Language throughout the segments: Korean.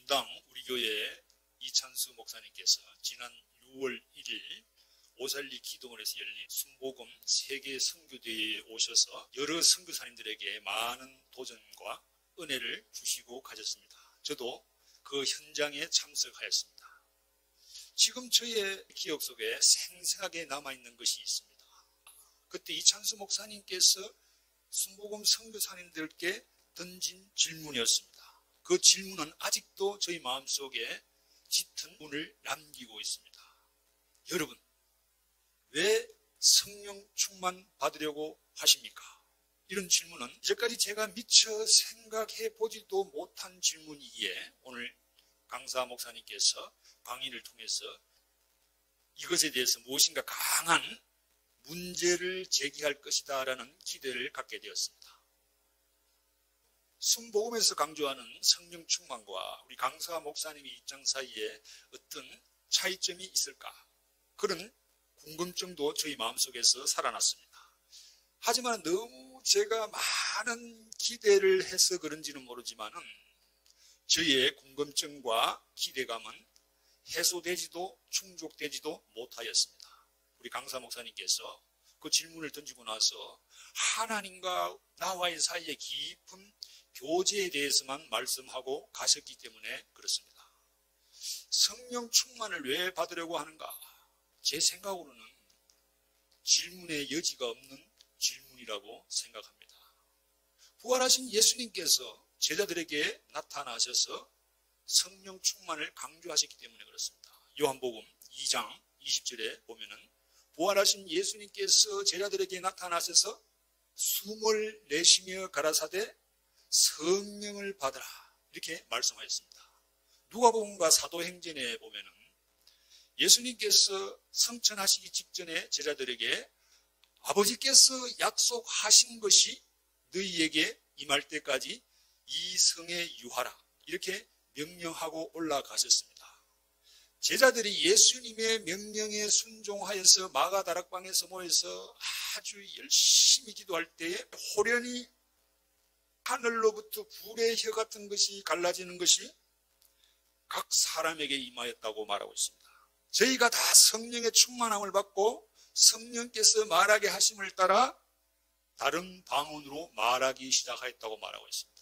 분당 우리 교회 이찬수 목사님께서 지난 6월 1일 오살리 기도원에서 열린 순복음 세계 선교대회에 오셔서 여러 선교사님들에게 많은 도전과 은혜를 주시고 가셨습니다. 저도 그 현장에 참석하였습니다. 지금 저의 기억 속에 생생하게 남아있는 것이 있습니다. 그때 이찬수 목사님께서 순복음 선교사님들께 던진 질문이었습니다. 그 질문은 아직도 저희 마음속에 짙은 문을 남기고 있습니다. 여러분, 왜 성령 충만 받으려고 하십니까? 이런 질문은 이제까지 제가 미처 생각해 보지도 못한 질문이기에 오늘 강사 목사님께서 강의를 통해서 이것에 대해서 무엇인가 강한 문제를 제기할 것이다 라는 기대를 갖게 되었습니다. 순복음에서 강조하는 성령 충만과 우리 강사 목사님의 입장 사이에 어떤 차이점이 있을까? 그런 궁금증도 저희 마음속에서 살아났습니다. 하지만 너무 제가 많은 기대를 해서 그런지는 모르지만은 저희의 궁금증과 기대감은 해소되지도 충족되지도 못하였습니다. 우리 강사 목사님께서 그 질문을 던지고 나서 하나님과 나와의 사이의 깊은 교제에 대해서만 말씀하고 가셨기 때문에 그렇습니다. 성령 충만을 왜 받으려고 하는가? 제 생각으로는 질문의 여지가 없는 질문이라고 생각합니다. 부활하신 예수님께서 제자들에게 나타나셔서 성령 충만을 강조하셨기 때문에 그렇습니다. 요한복음 2장 20절에 보면은 부활하신 예수님께서 제자들에게 나타나셔서 숨을 내쉬며 가라사대 성령을 받으라 이렇게 말씀하셨습니다. 누가복음과 사도행전에 보면은 예수님께서 성천하시기 직전에 제자들에게 아버지께서 약속하신 것이 너희에게 임할 때까지 이 성에 유하라 이렇게 명령하고 올라가셨습니다. 제자들이 예수님의 명령에 순종하여서 마가다락방에서 모여서 아주 열심히 기도할 때에 호련히 하늘로부터 불의 혀 같은 것이 갈라지는 것이 각 사람에게 임하였다고 말하고 있습니다. 저희가 다 성령의 충만함을 받고 성령께서 말하게 하심을 따라 다른 방언으로 말하기 시작하였다고 말하고 있습니다.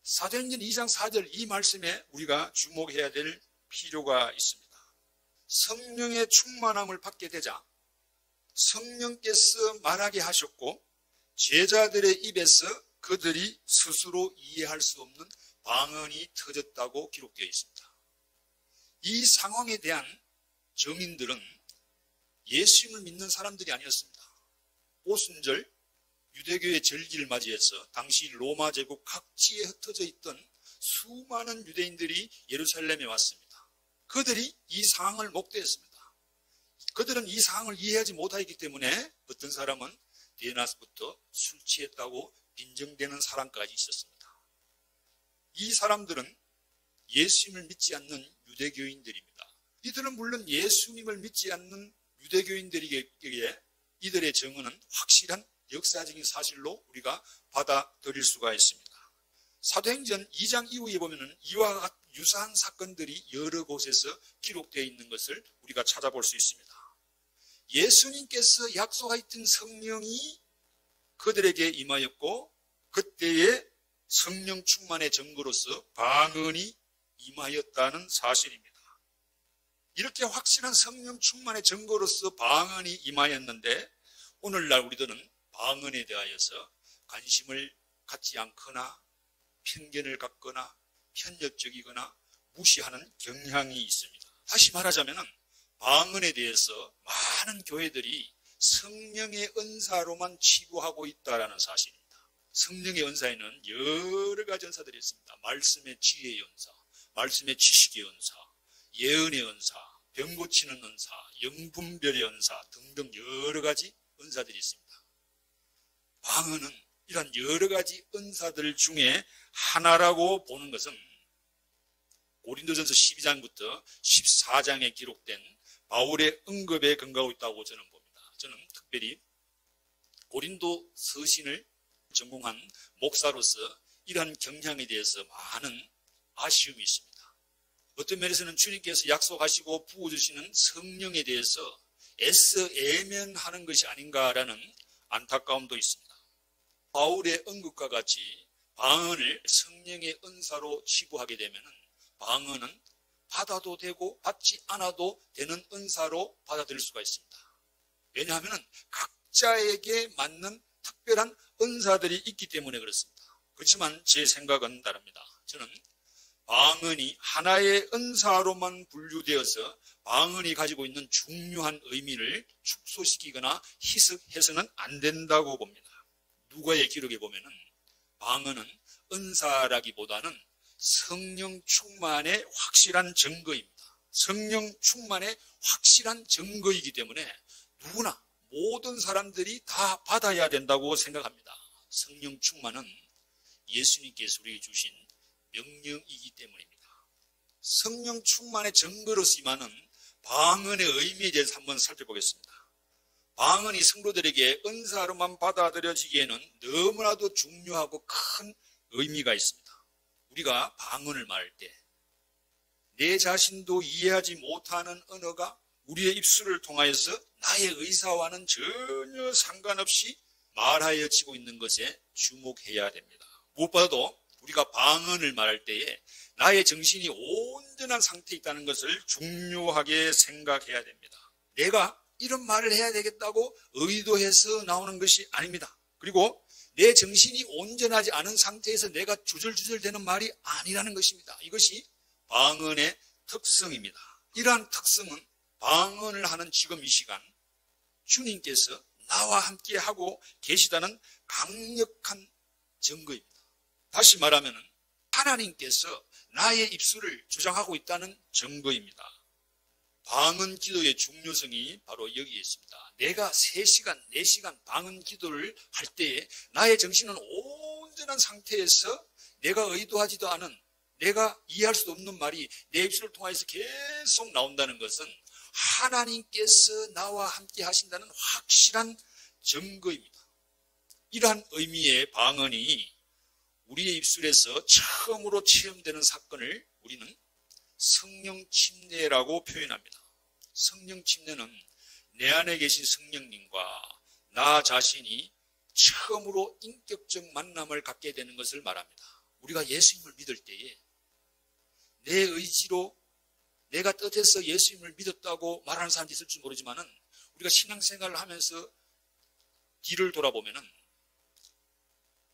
사도행전 2장 4절 이 말씀에 우리가 주목해야 될 필요가 있습니다. 성령의 충만함을 받게 되자 성령께서 말하게 하셨고 제자들의 입에서 그들이 스스로 이해할 수 없는 방언이 터졌다고 기록되어 있습니다. 이 상황에 대한 증인들은 예수님을 믿는 사람들이 아니었습니다. 오순절 유대교의 절기를 맞이해서 당시 로마 제국 각지에 흩어져 있던 수많은 유대인들이 예루살렘에 왔습니다. 그들이 이 상황을 목도했습니다. 그들은 이 상황을 이해하지 못하기 때문에 어떤 사람은 대낮부터 술 취했다고 빈정대는 사람까지 있었습니다. 이 사람들은 예수님을 믿지 않는 유대교인들입니다. 이들은 물론 예수님을 믿지 않는 유대교인들에게 이들의 증언은 확실한 역사적인 사실로 우리가 받아들일 수가 있습니다. 사도행전 2장 이후에 보면은 이와 유사한 사건들이 여러 곳에서 기록되어 있는 것을 우리가 찾아볼 수 있습니다. 예수님께서 약속하였던 성령이 그들에게 임하였고 그때의 성령 충만의 증거로서 방언이 임하였다는 사실입니다. 이렇게 확실한 성령 충만의 증거로서 방언이 임하였는데 오늘날 우리들은 방언에 대하여서 관심을 갖지 않거나 편견을 갖거나 편협적이거나 무시하는 경향이 있습니다. 다시 말하자면 방언에 대해서 많은 교회들이 성령의 은사로만 치부하고 있다는 사실입니다. 성령의 은사에는 여러 가지 은사들이 있습니다. 말씀의 지혜의 은사, 말씀의 지식의 은사, 예언의 은사, 병 고치는 은사, 영분별의 은사 등등 여러 가지 은사들이 있습니다. 방언은 이런 여러 가지 은사들 중에 하나라고 보는 것은 고린도전서 12장부터 14장에 기록된 바울의 언급에 근거하고 있다고 저는 봅니다. 저는 특별히 고린도 서신을 전공한 목사로서 이러한 경향에 대해서 많은 아쉬움이 있습니다. 어떤 면에서는 주님께서 약속하시고 부어주시는 성령에 대해서 애써 애면하는 것이 아닌가라는 안타까움도 있습니다. 바울의 언급과 같이 방언을 성령의 은사로 치부하게 되면 방언은 받아도 되고 받지 않아도 되는 은사로 받아들일 수가 있습니다. 왜냐하면 각자에게 맞는 특별한 은사들이 있기 때문에 그렇습니다. 그렇지만 제 생각은 다릅니다. 저는 방언이 하나의 은사로만 분류되어서 방언이 가지고 있는 중요한 의미를 축소시키거나 희석해서는 안 된다고 봅니다. 누가의 기록에 보면은 방언은 은사라기보다는 성령 충만의 확실한 증거입니다. 성령 충만의 확실한 증거이기 때문에 누구나 모든 사람들이 다 받아야 된다고 생각합니다. 성령 충만은 예수님께서 우리에게 주신 명령이기 때문입니다. 성령 충만의 증거로 쓰임하는 방언의 의미에 대해서 한번 살펴보겠습니다. 방언이 성도들에게 은사로만 받아들여지기에는 너무나도 중요하고 큰 의미가 있습니다. 우리가 방언을 말할 때 내 자신도 이해하지 못하는 언어가 우리의 입술을 통하여서 나의 의사와는 전혀 상관없이 말하여지고 있는 것에 주목해야 됩니다. 무엇보다도 우리가 방언을 말할 때에 나의 정신이 온전한 상태에 있다는 것을 중요하게 생각해야 됩니다. 내가 이런 말을 해야 되겠다고 의도해서 나오는 것이 아닙니다. 그리고 내 정신이 온전하지 않은 상태에서 내가 주절주절되는 말이 아니라는 것입니다. 이것이 방언의 특성입니다. 이러한 특성은 방언을 하는 지금 이 시간 주님께서 나와 함께 하고 계시다는 강력한 증거입니다. 다시 말하면 하나님께서 나의 입술을 주장하고 있다는 증거입니다. 방언 기도의 중요성이 바로 여기에 있습니다. 내가 3시간, 4시간 방언 기도를 할 때에 나의 정신은 온전한 상태에서 내가 의도하지도 않은, 내가 이해할 수도 없는 말이 내 입술을 통해서 계속 나온다는 것은 하나님께서 나와 함께 하신다는 확실한 증거입니다. 이러한 의미의 방언이 우리의 입술에서 처음으로 체험되는 사건을 우리는 성령 침례라고 표현합니다. 성령 침례는 내 안에 계신 성령님과 나 자신이 처음으로 인격적 만남을 갖게 되는 것을 말합니다. 우리가 예수님을 믿을 때에 내 의지로 내가 뜻해서 예수님을 믿었다고 말하는 사람도 있을지 모르지만은 우리가 신앙생활을 하면서 뒤를 돌아보면은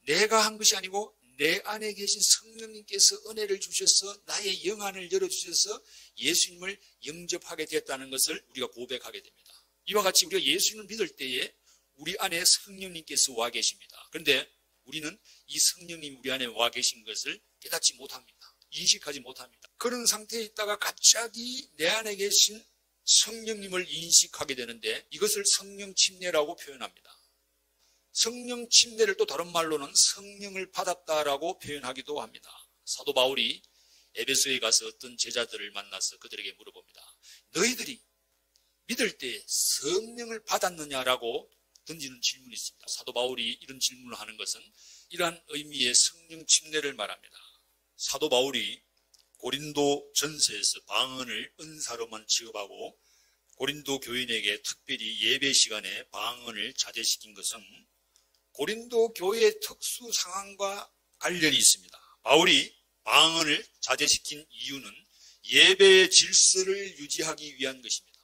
내가 한 것이 아니고 내 안에 계신 성령님께서 은혜를 주셔서 나의 영안을 열어주셔서 예수님을 영접하게 되었다는 것을 우리가 고백하게 됩니다. 이와 같이 우리가 예수님을 믿을 때에 우리 안에 성령님께서 와 계십니다. 그런데 우리는 이 성령님이 우리 안에 와 계신 것을 깨닫지 못합니다. 인식하지 못합니다. 그런 상태에 있다가 갑자기 내 안에 계신 성령님을 인식하게 되는데 이것을 성령 침례라고 표현합니다. 성령 침례를 또 다른 말로는 성령을 받았다라고 표현하기도 합니다. 사도 바울이 에베소에 가서 어떤 제자들을 만나서 그들에게 물어봅니다. 너희들이 믿을 때 성령을 받았느냐라고 던지는 질문이 있습니다. 사도 바울이 이런 질문을 하는 것은 이러한 의미의 성령 침례를 말합니다. 사도 바울이 고린도 전서에서 방언을 은사로만 취급하고 고린도 교인에게 특별히 예배 시간에 방언을 자제시킨 것은 고린도 교회의 특수 상황과 관련이 있습니다. 바울이 방언을 자제시킨 이유는 예배의 질서를 유지하기 위한 것입니다.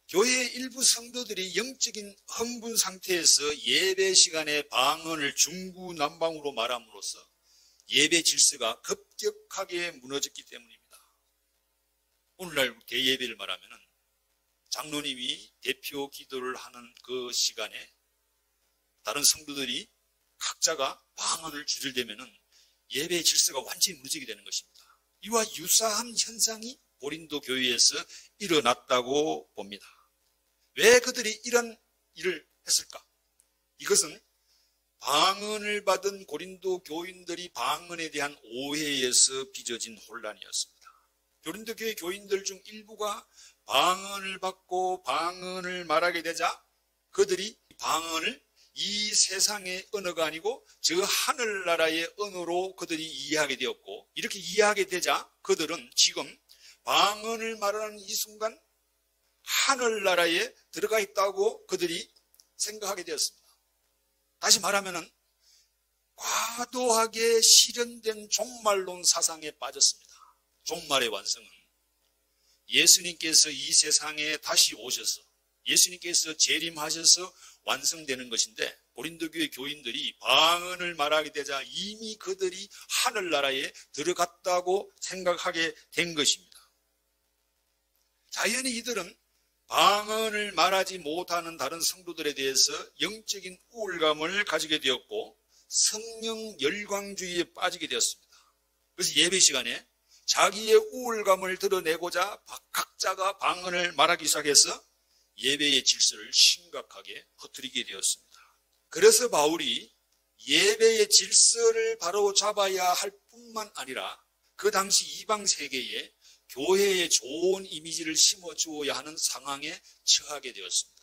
교회의 일부 성도들이 영적인 흥분 상태에서 예배 시간에 방언을 중구난방으로 말함으로써 예배 질서가 급격하게 무너졌기 때문입니다. 오늘날 대예배를 말하면 장로님이 대표 기도를 하는 그 시간에 다른 성도들이 각자가 방언을 주절되면 예배의 질서가 완전히 무너지게 되는 것입니다. 이와 유사한 현상이 고린도 교회에서 일어났다고 봅니다. 왜 그들이 이런 일을 했을까? 이것은 방언을 받은 고린도 교인들이 방언에 대한 오해에서 빚어진 혼란이었습니다. 고린도 교회 교인들 중 일부가 방언을 받고 방언을 말하게 되자 그들이 방언을 이 세상의 언어가 아니고 저 하늘나라의 언어로 그들이 이해하게 되었고, 이렇게 이해하게 되자 그들은 지금 방언을 말하는 이 순간 하늘나라에 들어가 있다고 그들이 생각하게 되었습니다. 다시 말하면은 과도하게 실현된 종말론 사상에 빠졌습니다. 종말의 완성은 예수님께서 이 세상에 다시 오셔서 예수님께서 재림하셔서 완성되는 것인데, 고린도 교회 교인들이 방언을 말하게 되자 이미 그들이 하늘나라에 들어갔다고 생각하게 된 것입니다. 자연히 이들은 방언을 말하지 못하는 다른 성도들에 대해서 영적인 우울감을 가지게 되었고 성령 열광주의에 빠지게 되었습니다. 그래서 예배 시간에 자기의 우울감을 드러내고자 각자가 방언을 말하기 시작해서 예배의 질서를 심각하게 흐트리게 되었습니다. 그래서 바울이 예배의 질서를 바로 잡아야 할 뿐만 아니라 그 당시 이방 세계에 교회에 좋은 이미지를 심어주어야 하는 상황에 처하게 되었습니다.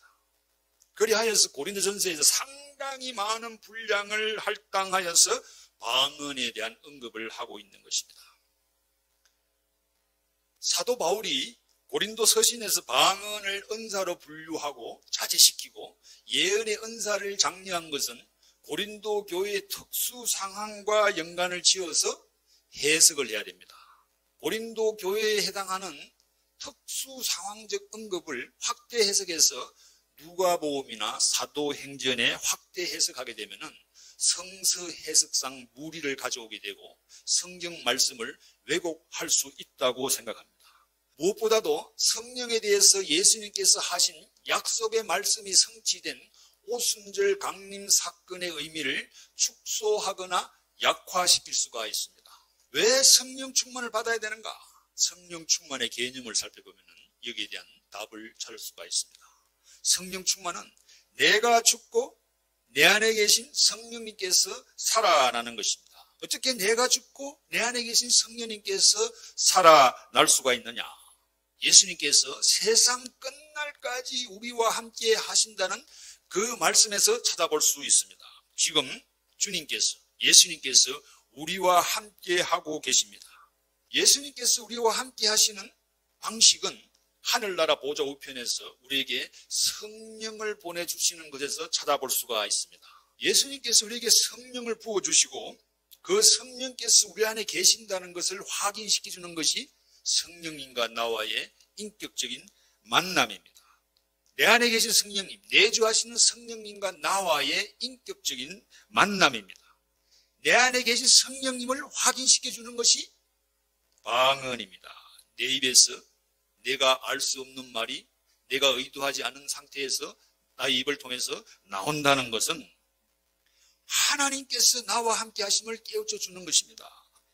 그리하여서 고린도전서에서 상당히 많은 분량을 할당하여서 방언에 대한 언급을 하고 있는 것입니다. 사도 바울이 고린도 서신에서 방언을 은사로 분류하고 자제시키고 예언의 은사를 장려한 것은 고린도 교회의 특수 상황과 연관을 지어서 해석을 해야 됩니다. 고린도 교회에 해당하는 특수 상황적 언급을 확대 해석해서 누가복음이나 사도행전에 확대 해석하게 되면은 성서 해석상 무리를 가져오게 되고 성경 말씀을 왜곡할 수 있다고 생각합니다. 무엇보다도 성령에 대해서 예수님께서 하신 약속의 말씀이 성취된 오순절 강림 사건의 의미를 축소하거나 약화시킬 수가 있습니다. 왜 성령 충만을 받아야 되는가? 성령 충만의 개념을 살펴보면 여기에 대한 답을 찾을 수가 있습니다. 성령 충만은 내가 죽고 내 안에 계신 성령님께서 살아나는 것입니다. 어떻게 내가 죽고 내 안에 계신 성령님께서 살아날 수가 있느냐? 예수님께서 세상 끝날까지 우리와 함께 하신다는 그 말씀에서 찾아볼 수 있습니다. 지금 주님께서, 예수님께서 우리와 함께 하고 계십니다. 예수님께서 우리와 함께 하시는 방식은 하늘나라 보좌 우편에서 우리에게 성령을 보내주시는 것에서 찾아볼 수가 있습니다. 예수님께서 우리에게 성령을 부어주시고 그 성령께서 우리 안에 계신다는 것을 확인시켜주는 것이 성령님과 나와의 인격적인 만남입니다. 내 안에 계신 성령님, 내주하시는 성령님과 나와의 인격적인 만남입니다. 내 안에 계신 성령님을 확인시켜주는 것이 방언입니다. 내 입에서 내가 알 수 없는 말이 내가 의도하지 않은 상태에서 나의 입을 통해서 나온다는 것은 하나님께서 나와 함께 하심을 깨우쳐 주는 것입니다.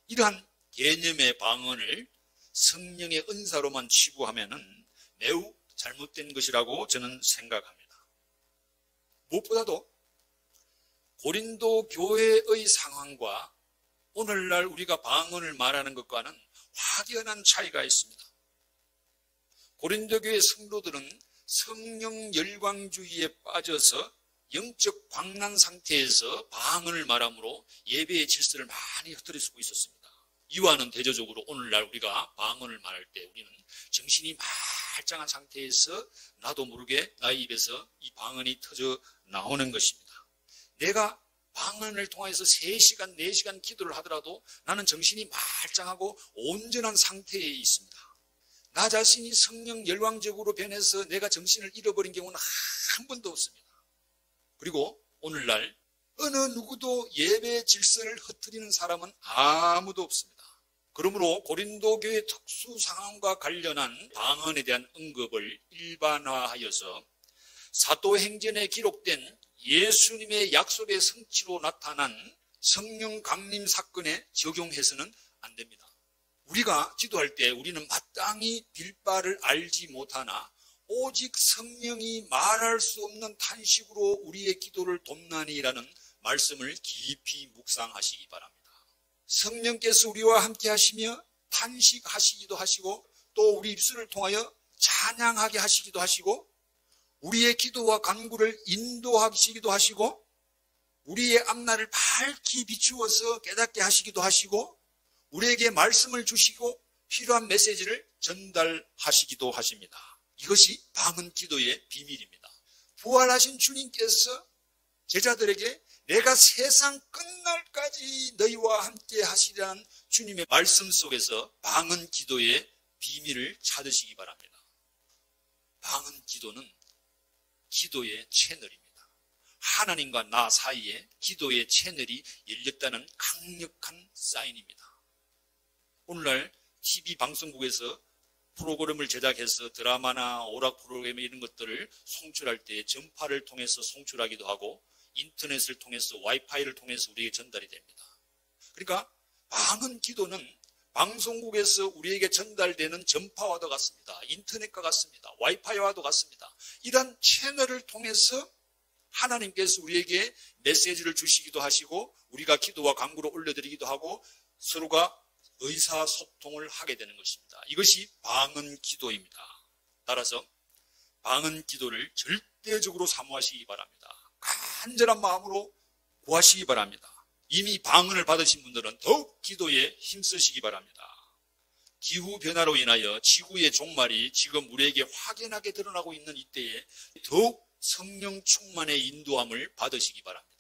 이러한 개념의 방언을 성령의 은사로만 치부하면은 매우 잘못된 것이라고 저는 생각합니다. 무엇보다도 고린도 교회의 상황과 오늘날 우리가 방언을 말하는 것과는 확연한 차이가 있습니다. 고린도 교회 성도들은 성령 열광주의에 빠져서 영적 광란 상태에서 방언을 말함으로 예배의 질서를 많이 흐트리고 있었습니다. 이와는 대조적으로 오늘날 우리가 방언을 말할 때 우리는 정신이 말짱한 상태에서 나도 모르게 나의 입에서 이 방언이 터져 나오는 것입니다. 내가 방언을 통해서 3시간, 4시간 기도를 하더라도 나는 정신이 말짱하고 온전한 상태에 있습니다. 나 자신이 성령 열광적으로 변해서 내가 정신을 잃어버린 경우는 한 번도 없습니다. 그리고 오늘날 어느 누구도 예배 질서를 흐트리는 사람은 아무도 없습니다. 그러므로 고린도 교회 특수 상황과 관련한 방언에 대한 언급을 일반화하여서 사도행전에 기록된 예수님의 약속의 성취로 나타난 성령 강림 사건에 적용해서는 안 됩니다. 우리가 기도할 때 우리는 마땅히 빌바를 알지 못하나 오직 성령이 말할 수 없는 탄식으로 우리의 기도를 돕나니라는 말씀을 깊이 묵상하시기 바랍니다. 성령께서 우리와 함께 하시며 탄식하시기도 하시고 또 우리 입술을 통하여 찬양하게 하시기도 하시고 우리의 기도와 간구를 인도하시기도 하시고 우리의 앞날을 밝히 비추어서 깨닫게 하시기도 하시고 우리에게 말씀을 주시고 필요한 메시지를 전달하시기도 하십니다. 이것이 방언 기도의 비밀입니다. 부활하신 주님께서 제자들에게 내가 세상 끝날까지 너희와 함께 하시리라는 주님의 말씀 속에서 방언 기도의 비밀을 찾으시기 바랍니다. 방언 기도는 기도의 채널입니다. 하나님과 나 사이에 기도의 채널이 열렸다는 강력한 사인입니다. 오늘날 TV 방송국에서 프로그램을 제작해서 드라마나 오락 프로그램 이런 것들을 송출할 때 전파를 통해서 송출하기도 하고 인터넷을 통해서 와이파이를 통해서 우리에게 전달이 됩니다. 그러니까 방언 기도는 방송국에서 우리에게 전달되는 전파와도 같습니다. 인터넷과 같습니다. 와이파이와도 같습니다. 이런 채널을 통해서 하나님께서 우리에게 메시지를 주시기도 하시고 우리가 기도와 간구를 올려드리기도 하고 서로가 의사소통을 하게 되는 것입니다. 이것이 방언 기도입니다. 따라서 방언 기도를 절대적으로 사모하시기 바랍니다. 간절한 마음으로 구하시기 바랍니다. 이미 방언을 받으신 분들은 더욱 기도에 힘쓰시기 바랍니다. 기후변화로 인하여 지구의 종말이 지금 우리에게 확연하게 드러나고 있는 이때에 더욱 성령 충만의 인도함을 받으시기 바랍니다.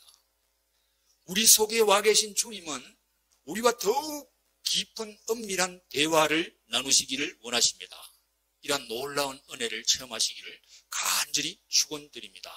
우리 속에 와 계신 주님은 우리와 더욱 깊은 은밀한 대화를 나누시기를 원하십니다. 이러한 놀라운 은혜를 체험하시기를 간절히 축원드립니다.